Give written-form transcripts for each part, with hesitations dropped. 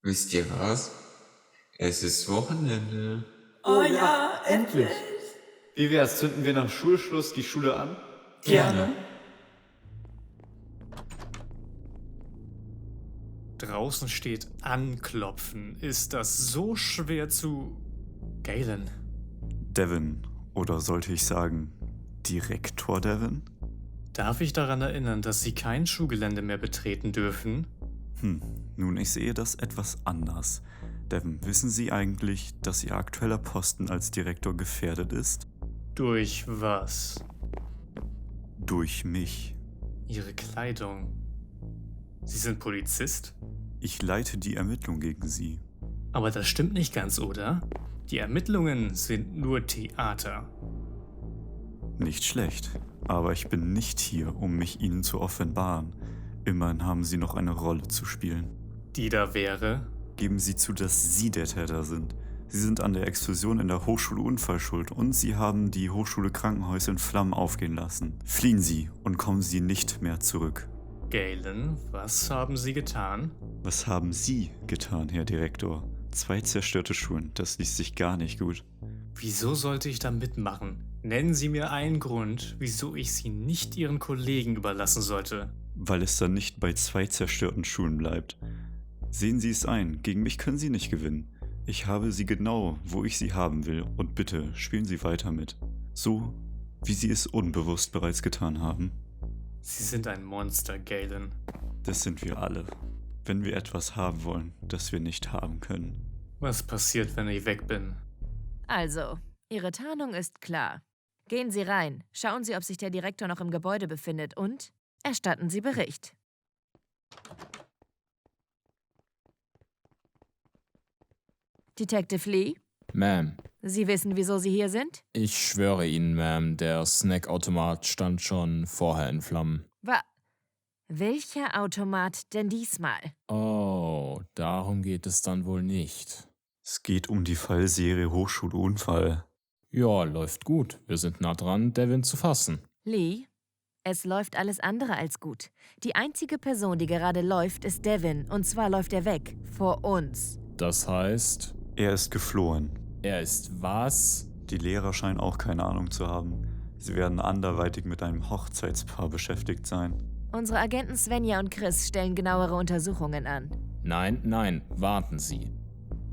Wisst ihr was? Es ist Wochenende. Oh ja, endlich. Wie wär's, zünden wir nach Schulschluss die Schule an? Gerne. Draußen steht Anklopfen. Ist das so schwer zu... Galen. Devin, oder sollte ich sagen, Direktor Devin? Darf ich daran erinnern, dass Sie kein Schulgelände mehr betreten dürfen? Nun, ich sehe das etwas anders. Devin, wissen Sie eigentlich, dass Ihr aktueller Posten als Direktor gefährdet ist? Durch was? Durch mich. Ihre Kleidung. Sie sind Polizist? Ich leite die Ermittlung gegen Sie. Aber das stimmt nicht ganz, oder? Die Ermittlungen sind nur Theater. Nicht schlecht, aber ich bin nicht hier, um mich Ihnen zu offenbaren. Immerhin haben Sie noch eine Rolle zu spielen. Die da wäre? Geben Sie zu, dass Sie der Täter sind. Sie sind an der Explosion in der Hochschule Unfall schuld und Sie haben die Hochschule Krankenhäuser in Flammen aufgehen lassen. Fliehen Sie und kommen Sie nicht mehr zurück. Galen, was haben Sie getan? Was haben Sie getan, Herr Direktor? 2 zerstörte Schulen, das liest sich gar nicht gut. Wieso sollte ich da mitmachen? Nennen Sie mir einen Grund, wieso ich Sie nicht Ihren Kollegen überlassen sollte. Weil es dann nicht bei 2 zerstörten Schulen bleibt. Sehen Sie es ein, gegen mich können Sie nicht gewinnen. Ich habe Sie genau, wo ich Sie haben will und bitte spielen Sie weiter mit. So, wie Sie es unbewusst bereits getan haben. Sie sind ein Monster, Galen. Das sind wir alle. Wenn wir etwas haben wollen, das wir nicht haben können. Was passiert, wenn ich weg bin? Also, Ihre Tarnung ist klar. Gehen Sie rein, schauen Sie, ob sich der Direktor noch im Gebäude befindet und erstatten Sie Bericht. Detective Lee, Ma'am, Sie wissen, wieso Sie hier sind? ich schwöre Ihnen, Ma'am, der Snackautomat stand schon vorher in Flammen. Welcher Automat denn diesmal? Oh, darum geht es dann wohl nicht. Es geht um die Fallserie Hochschule Unfall. Ja, läuft gut. Wir sind nah dran, Devin zu fassen. Lee, es läuft alles andere als gut. Die einzige Person, die gerade läuft, ist Devin. Und zwar läuft er weg. Vor uns. Das heißt, Er ist geflohen. er ist was? Die Lehrer scheinen auch keine Ahnung zu haben. Sie werden anderweitig mit einem Hochzeitspaar beschäftigt sein. Unsere Agenten Svenja und Chris stellen genauere Untersuchungen an. Nein, warten Sie.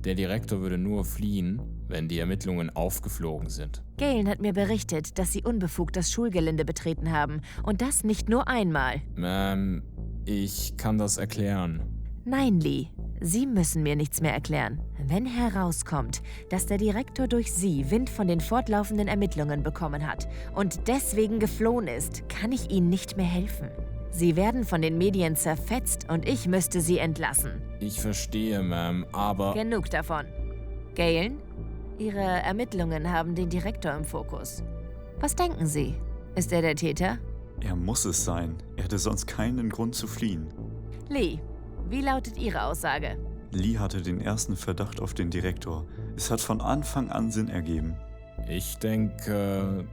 Der Direktor würde nur fliehen, wenn die Ermittlungen aufgeflogen sind. Galen hat mir berichtet, dass Sie unbefugt das Schulgelände betreten haben. Und das nicht nur einmal. Ma'am, ich kann das erklären. Nein, Lee. Sie müssen mir nichts mehr erklären. Wenn herauskommt, dass der Direktor durch Sie Wind von den fortlaufenden Ermittlungen bekommen hat und deswegen geflohen ist, kann ich Ihnen nicht mehr helfen. Sie werden von den Medien zerfetzt und ich müsste Sie entlassen. Ich verstehe, Ma'am, aber... Genug davon. Galen, Ihre Ermittlungen haben den Direktor im Fokus. Was denken Sie? Ist er der Täter? Er muss es sein. Er hätte sonst keinen Grund zu fliehen. Lee, wie lautet Ihre Aussage? Lee hatte den ersten Verdacht auf den Direktor. Es hat von Anfang an Sinn ergeben. Ich denke,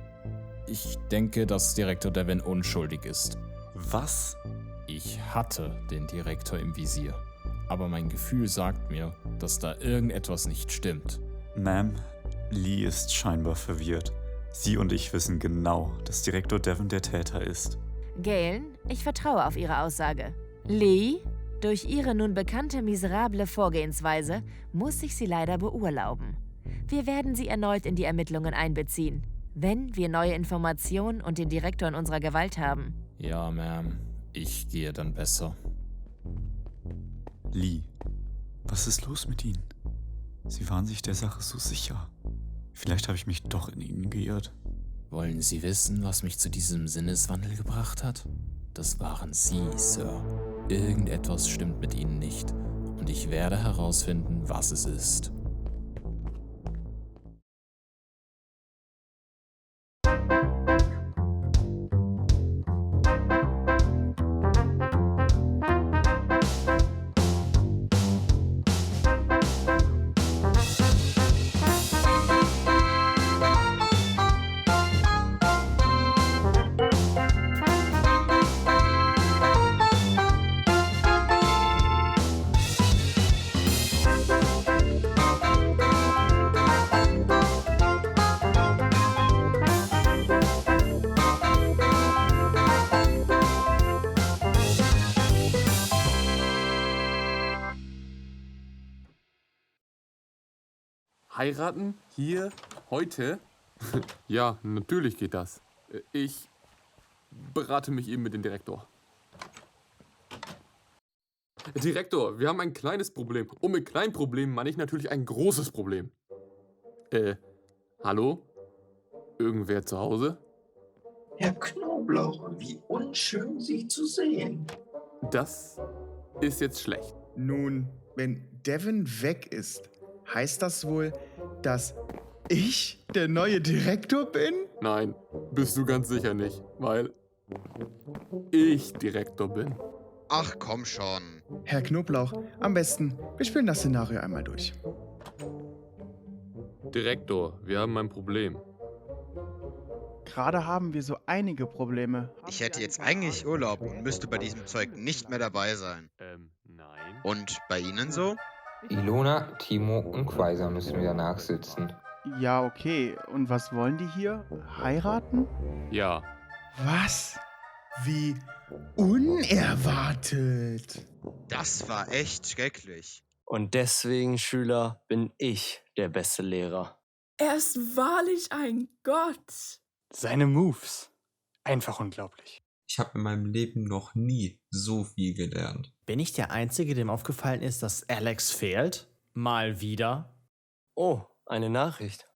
dass Direktor Devin unschuldig ist. Was? Ich hatte den Direktor im Visier. Aber mein Gefühl sagt mir, dass da irgendetwas nicht stimmt. Ma'am, Lee ist scheinbar verwirrt. Sie und ich wissen genau, dass Direktor Devin der Täter ist. Galen, ich vertraue auf Ihre Aussage. Lee, durch Ihre nun bekannte miserable Vorgehensweise muss ich Sie leider beurlauben. Wir werden Sie erneut in die Ermittlungen einbeziehen, wenn wir neue Informationen und den Direktor in unserer Gewalt haben. Ja, Ma'am, ich gehe dann besser. Lee, was ist los mit Ihnen? Sie waren sich der Sache so sicher. Vielleicht habe ich mich doch in Ihnen geirrt. Wollen Sie wissen, was mich zu diesem Sinneswandel gebracht hat? Das waren Sie, Sir. Irgendetwas stimmt mit Ihnen nicht. Und ich werde herausfinden, was es ist. Heiraten? Hier? Heute? Ja, natürlich geht das. Ich berate mich eben mit dem Direktor. Direktor, wir haben ein kleines Problem. Und mit kleinen Problemen meine ich natürlich ein großes Problem. Hallo? Irgendwer zu Hause? Herr Knoblauch, wie unschön, Sie zu sehen. Das ist jetzt schlecht. Nun, wenn Devin weg ist, heißt das wohl, dass ich der neue Direktor bin? Nein, bist du ganz sicher nicht, weil ich Direktor bin. Ach komm schon. Herr Knoblauch, am besten, wir spielen das Szenario einmal durch. Direktor, wir haben ein Problem. Gerade haben wir so einige Probleme. Ich hätte jetzt eigentlich Urlaub und müsste bei diesem Zeug nicht mehr dabei sein. Nein. Und bei Ihnen so? Ilona, Timo und Quaiser müssen wieder nachsitzen. Ja, okay. Und was wollen die hier? Heiraten? Ja. Was? Wie unerwartet. Das war echt schrecklich. Und deswegen, Schüler, bin ich der beste Lehrer. Er ist wahrlich ein Gott. Seine Moves. Einfach unglaublich. Ich habe in meinem Leben noch nie so viel gelernt. Bin ich der Einzige, dem aufgefallen ist, dass Alex fehlt? Mal wieder? Oh, eine Nachricht.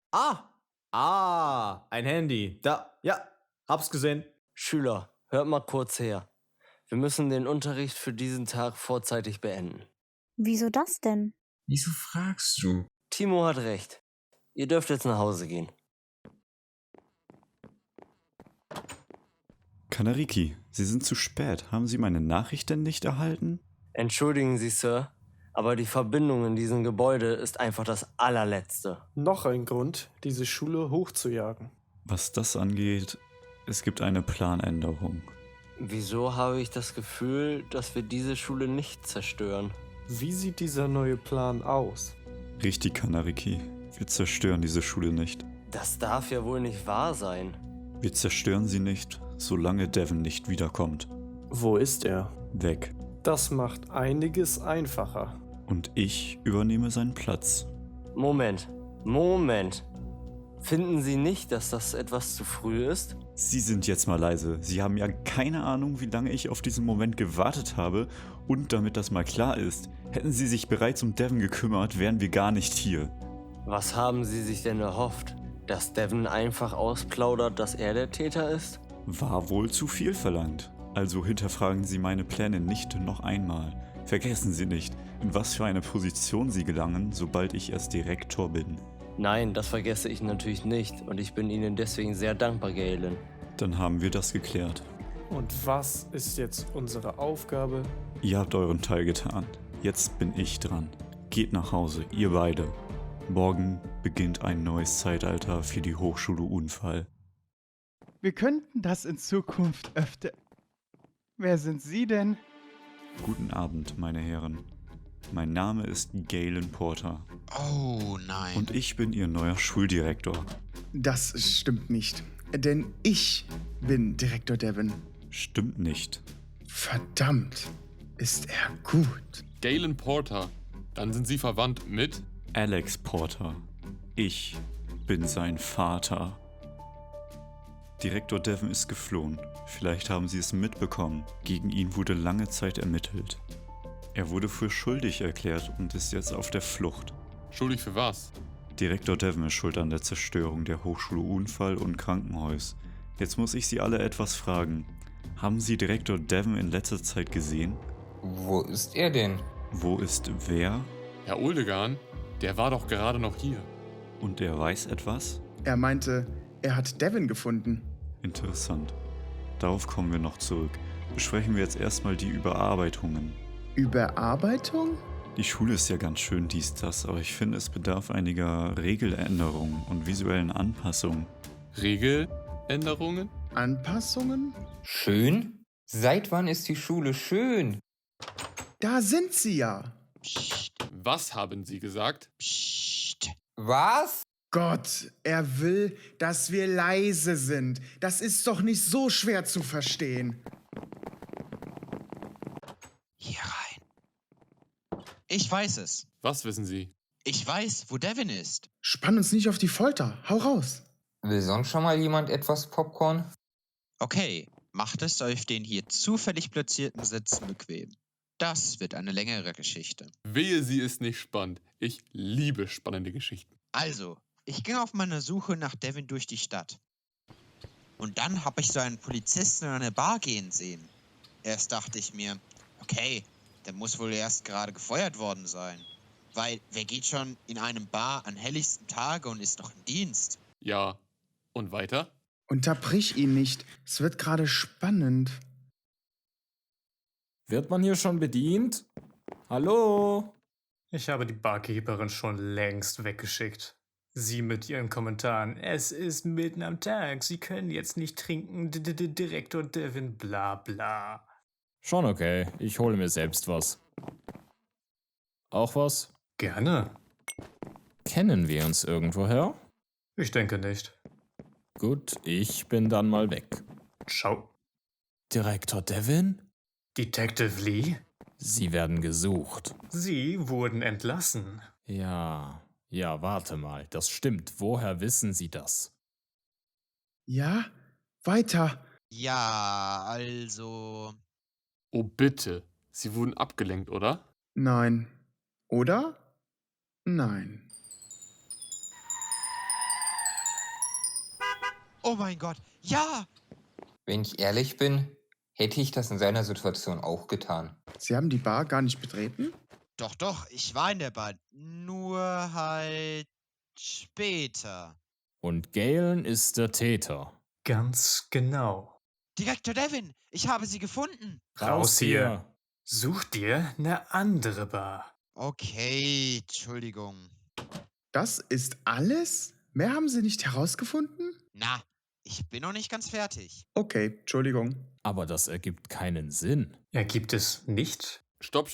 Ein Handy. Da, ja, hab's gesehen. Schüler, hört mal kurz her. Wir müssen den Unterricht für diesen Tag vorzeitig beenden. Wieso das denn? Wieso fragst du? Timo hat recht. Ihr dürft jetzt nach Hause gehen. Kanariki, Sie sind zu spät. Haben Sie meine Nachricht denn nicht erhalten? Entschuldigen Sie, Sir, aber die Verbindung in diesem Gebäude ist einfach das allerletzte. Noch ein Grund, diese Schule hochzujagen. Was das angeht, es gibt eine Planänderung. Wieso habe ich das Gefühl, dass wir diese Schule nicht zerstören? Wie sieht dieser neue Plan aus? Richtig, Kanariki. Wir zerstören diese Schule nicht. Das darf ja wohl nicht wahr sein. Wir zerstören sie nicht, solange Devin nicht wiederkommt. Wo ist er? Weg. Das macht einiges einfacher. Und ich übernehme seinen Platz. Moment. Finden Sie nicht, dass das etwas zu früh ist? Sie sind jetzt mal leise. Sie haben ja keine Ahnung, wie lange ich auf diesen Moment gewartet habe. Und damit das mal klar ist, hätten Sie sich bereits um Devin gekümmert, wären wir gar nicht hier. Was haben Sie sich denn erhofft? Dass Devin einfach ausplaudert, dass er der Täter ist? War wohl zu viel verlangt. Also hinterfragen Sie meine Pläne nicht noch einmal. Vergessen Sie nicht, in was für eine Position Sie gelangen, sobald ich erst Direktor bin. Nein, das vergesse ich natürlich nicht und ich bin Ihnen deswegen sehr dankbar, Galen. Dann haben wir das geklärt. Und was ist jetzt unsere Aufgabe? Ihr habt euren Teil getan. Jetzt bin ich dran. Geht nach Hause, ihr beide. Morgen beginnt ein neues Zeitalter für die Hochschule Unfall. Wir könnten das in Zukunft öfter... Wer sind Sie denn? Guten Abend, meine Herren. Mein Name ist Galen Porter. Oh nein. Und ich bin Ihr neuer Schuldirektor. Das stimmt nicht. Denn ich bin Direktor Devin. Stimmt nicht. Verdammt, ist er gut. Galen Porter. Dann sind Sie verwandt mit? Alex Porter. Ich bin sein Vater. Direktor Devin ist geflohen. Vielleicht haben Sie es mitbekommen. Gegen ihn wurde lange Zeit ermittelt. Er wurde für schuldig erklärt und ist jetzt auf der Flucht. Schuldig für was? Direktor Devin ist schuld an der Zerstörung der Hochschule Unfall und Krankenhaus. Jetzt muss ich Sie alle etwas fragen. Haben Sie Direktor Devin in letzter Zeit gesehen? Wo ist er denn? Wo ist wer? Herr Oldegan, der war doch gerade noch hier. Und er weiß etwas? Er meinte, er hat Devin gefunden. Interessant. Darauf kommen wir noch zurück. Besprechen wir jetzt erstmal die Überarbeitungen. Überarbeitung? Die Schule ist ja ganz schön das, aber ich finde, es bedarf einiger Regeländerungen und visuellen Anpassungen. Regeländerungen? Anpassungen? Schön? Seit wann ist die Schule schön? Da sind sie ja. Psst. Was haben Sie gesagt? Psst. Was? Gott, er will, dass wir leise sind. Das ist doch nicht so schwer zu verstehen. Hier rein. Ich weiß es. Was wissen Sie? Ich weiß, wo Devin ist. Spann uns nicht auf die Folter. Hau raus. Will sonst schon mal jemand etwas Popcorn? Okay, macht es auf den hier zufällig platzierten Sitzen bequem. Das wird eine längere Geschichte. Wehe, sie ist nicht spannend. Ich liebe spannende Geschichten. Also, ich ging auf meiner Suche nach Devin durch die Stadt. Und dann habe ich so einen Polizisten in eine Bar gehen sehen. Erst dachte ich mir, okay, der muss wohl erst gerade gefeuert worden sein. Weil, wer geht schon in einem Bar an helllichsten Tage und ist noch im Dienst? Ja, und weiter? Unterbrich ihn nicht. Es wird gerade spannend. Wird man hier schon bedient? Hallo? Ich habe die Barkeeperin schon längst weggeschickt. Sie mit ihren Kommentaren. Es ist mitten am Tag. Sie können jetzt nicht trinken. Direktor Devin, bla bla. Schon okay. Ich hole mir selbst was. Auch was? Gerne. Kennen wir uns irgendwoher? Ich denke nicht. Gut, ich bin dann mal weg. Ciao. Direktor Devin? Detective Lee? Sie werden gesucht. Sie wurden entlassen. Ja, warte mal. Das stimmt. Woher wissen Sie das? Ja? Weiter. Ja, also... Oh bitte, Sie wurden abgelenkt, oder? Nein. Oder? Nein. Oh mein Gott, ja! Wenn ich ehrlich bin, hätte ich das in seiner Situation auch getan. Sie haben die Bar gar nicht betreten? Doch, ich war in der Bar. Nur halt später. Und Galen ist der Täter. Ganz genau. Direktor Devin, ich habe sie gefunden. Raus hier. Such dir eine andere Bar. Okay, Entschuldigung. Das ist alles? Mehr haben Sie nicht herausgefunden? Na, ich bin noch nicht ganz fertig. Okay, Entschuldigung. Aber das ergibt keinen Sinn. Ergibt es nicht? Stopp.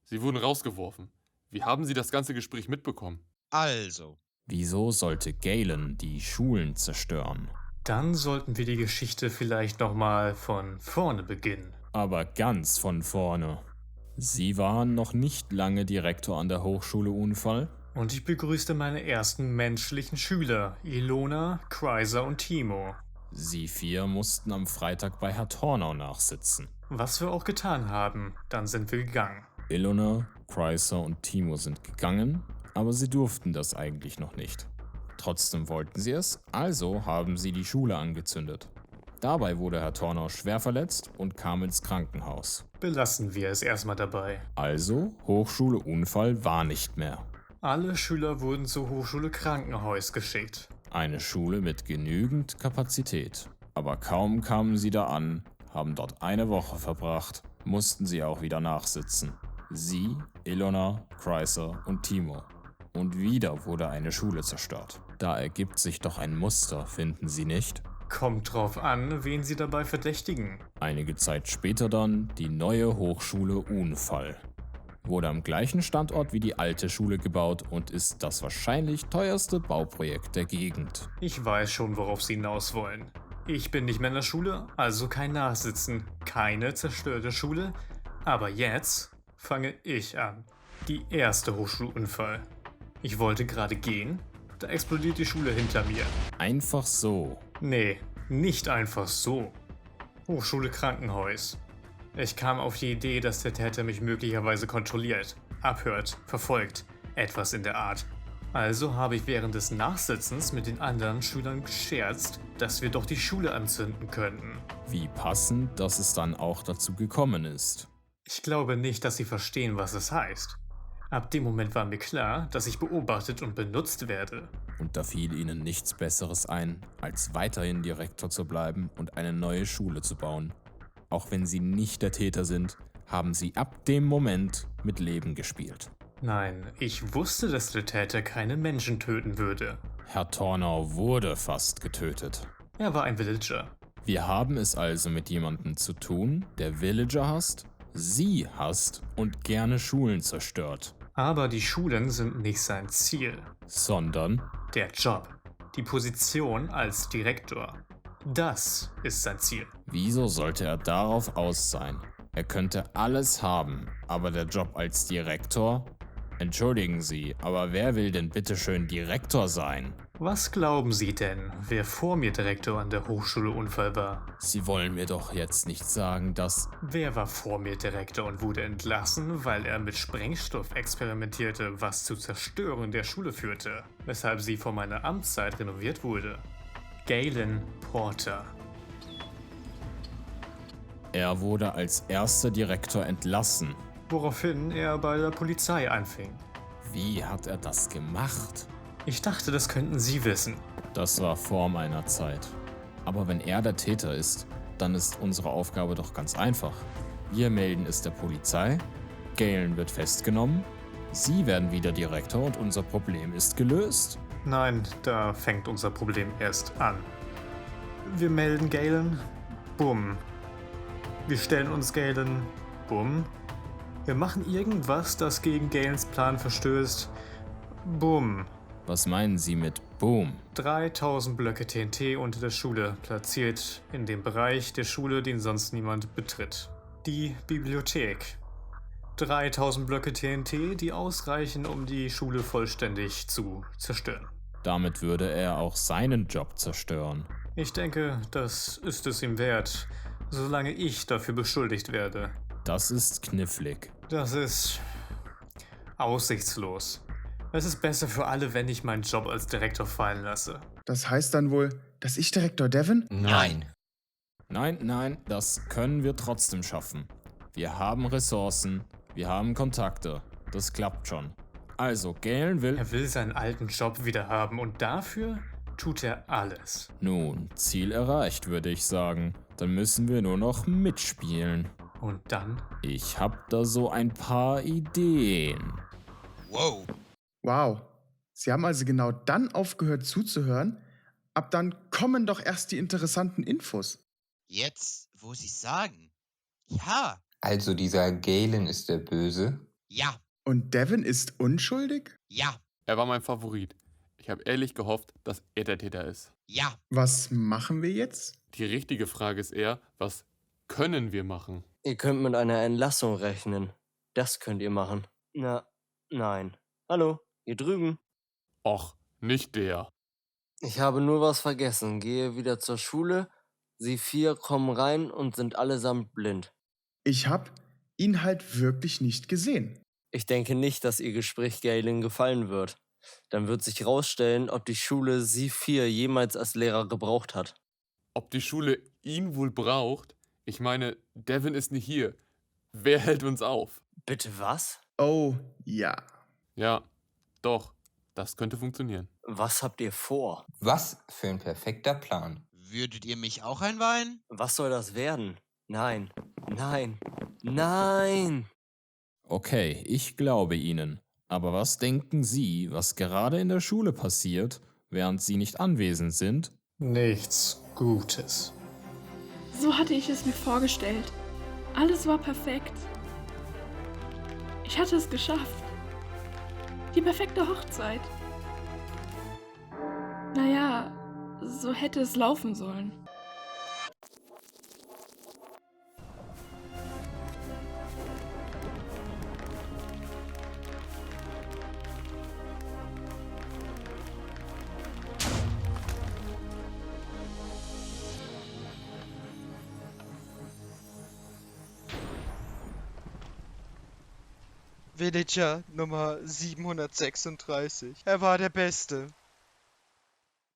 Sie wurden rausgeworfen. Wie haben Sie das ganze Gespräch mitbekommen? Also. Wieso sollte Galen die Schulen zerstören? Dann sollten wir die Geschichte vielleicht nochmal von vorne beginnen. Aber ganz von vorne. Sie waren noch nicht lange Direktor an der Hochschule Unfall? Und ich begrüßte meine ersten menschlichen Schüler, Ilona, Chrysler und Timo. Sie 4 mussten am Freitag bei Herr Tornau nachsitzen. Was wir auch getan haben, dann sind wir gegangen. Ilona, Chrysler und Timo sind gegangen, aber sie durften das eigentlich noch nicht. Trotzdem wollten sie es, also haben sie die Schule angezündet. Dabei wurde Herr Tornau schwer verletzt und kam ins Krankenhaus. Belassen wir es erstmal dabei. Also, Hochschule Unfall war nicht mehr. Alle Schüler wurden zur Hochschule Krankenhaus geschickt. Eine Schule mit genügend Kapazität. Aber kaum kamen sie da an, haben dort eine Woche verbracht, mussten sie auch wieder nachsitzen. Sie, Ilona, Chrysler und Timo. Und wieder wurde eine Schule zerstört. Da ergibt sich doch ein Muster, finden Sie nicht? Kommt drauf an, wen Sie dabei verdächtigen. Einige Zeit später dann die neue Hochschule Unfall. Wurde am gleichen Standort wie die alte Schule gebaut und ist das wahrscheinlich teuerste Bauprojekt der Gegend. Ich weiß schon, worauf Sie hinaus wollen. Ich bin nicht mehr in der Schule, also kein Nachsitzen, keine zerstörte Schule. Aber jetzt fange ich an. Die erste Hochschulunfall. Ich wollte gerade gehen, da explodiert die Schule hinter mir. Einfach so? Nee, nicht einfach so. Hochschule Krankenhaus. Ich kam auf die Idee, dass der Täter mich möglicherweise kontrolliert, abhört, verfolgt, etwas in der Art. Also habe ich während des Nachsitzens mit den anderen Schülern gescherzt, dass wir doch die Schule anzünden könnten. Wie passend, dass es dann auch dazu gekommen ist. Ich glaube nicht, dass sie verstehen, was es heißt. Ab dem Moment war mir klar, dass ich beobachtet und benutzt werde. Und da fiel ihnen nichts Besseres ein, als weiterhin Direktor zu bleiben und eine neue Schule zu bauen. Auch wenn sie nicht der Täter sind, haben sie ab dem Moment mit Leben gespielt. Nein, ich wusste, dass der Täter keine Menschen töten würde. Herr Tornau wurde fast getötet. Er war ein Villager. Wir haben es also mit jemandem zu tun, der Villager hasst, sie hasst und gerne Schulen zerstört. Aber die Schulen sind nicht sein Ziel. Sondern? Der Job. Die Position als Direktor. Das ist sein Ziel. Wieso sollte er darauf aus sein? Er könnte alles haben, aber der Job als Direktor? Entschuldigen Sie, aber wer will denn bitteschön Direktor sein? Was glauben Sie denn, wer vor mir Direktor an der Hochschule Unfall war? Sie wollen mir doch jetzt nicht sagen, dass... Wer war vor mir Direktor und wurde entlassen, weil er mit Sprengstoff experimentierte, was zu Zerstören der Schule führte, weshalb sie vor meiner Amtszeit renoviert wurde? Galen Porter. Er wurde als erster Direktor entlassen. Woraufhin er bei der Polizei anfing. Wie hat er das gemacht? Ich dachte, das könnten Sie wissen. Das war vor meiner Zeit. Aber wenn er der Täter ist, dann ist unsere Aufgabe doch ganz einfach. Wir melden es der Polizei, Galen wird festgenommen, Sie werden wieder Direktor und unser Problem ist gelöst. Nein, da fängt unser Problem erst an. Wir melden Galen, bumm. Wir stellen uns Galen, bumm. Wir machen irgendwas, das gegen Galens Plan verstößt, bumm. Was meinen Sie mit Boom? 3000 Blöcke TNT unter der Schule, platziert in dem Bereich der Schule, den sonst niemand betritt. Die Bibliothek. 3000 Blöcke TNT, die ausreichen, um die Schule vollständig zu zerstören. Damit würde er auch seinen Job zerstören. Ich denke, das ist es ihm wert, solange ich dafür beschuldigt werde. Das ist knifflig. Das ist aussichtslos. Es ist besser für alle, wenn ich meinen Job als Direktor fallen lasse. Das heißt dann wohl, dass ich Direktor Devin? Nein. Nein, das können wir trotzdem schaffen. Wir haben Ressourcen, wir haben Kontakte. Das klappt schon. Also, Galen will... Er will seinen alten Job wieder haben und dafür tut er alles. Nun, Ziel erreicht, würde ich sagen. Dann müssen wir nur noch mitspielen. Und dann? Ich hab da so ein paar Ideen. Wow. Wow. Sie haben also genau dann aufgehört zuzuhören? Ab dann kommen doch erst die interessanten Infos. Jetzt, wo Sie sagen. Ja. Also dieser Galen ist der Böse? Ja. Und Devin ist unschuldig? Ja. Er war mein Favorit. Ich habe ehrlich gehofft, dass er der Täter ist. Ja. Was machen wir jetzt? Die richtige Frage ist eher, was können wir machen? Ihr könnt mit einer Entlassung rechnen. Das könnt ihr machen. Nein. Hallo, hier drüben. Och, nicht der. Ich habe nur was vergessen. Gehe wieder zur Schule. Sie 4 kommen rein und sind allesamt blind. Ich hab ihn halt wirklich nicht gesehen. Ich denke nicht, dass ihr Gespräch Galen gefallen wird. Dann wird sich rausstellen, ob die Schule sie 4 jemals als Lehrer gebraucht hat. Ob die Schule ihn wohl braucht? Ich meine, Devin ist nicht hier. Wer hält uns auf? Bitte was? Oh, ja. Ja, doch. Das könnte funktionieren. Was habt ihr vor? Was für ein perfekter Plan. Würdet ihr mich auch einweihen? Was soll das werden? Nein. Okay, ich glaube Ihnen. Aber was denken Sie, was gerade in der Schule passiert, während Sie nicht anwesend sind? Nichts Gutes. So hatte ich es mir vorgestellt. Alles war perfekt. Ich hatte es geschafft. Die perfekte Hochzeit. Naja, so hätte es laufen sollen. Villager Nummer 736. Er war der Beste.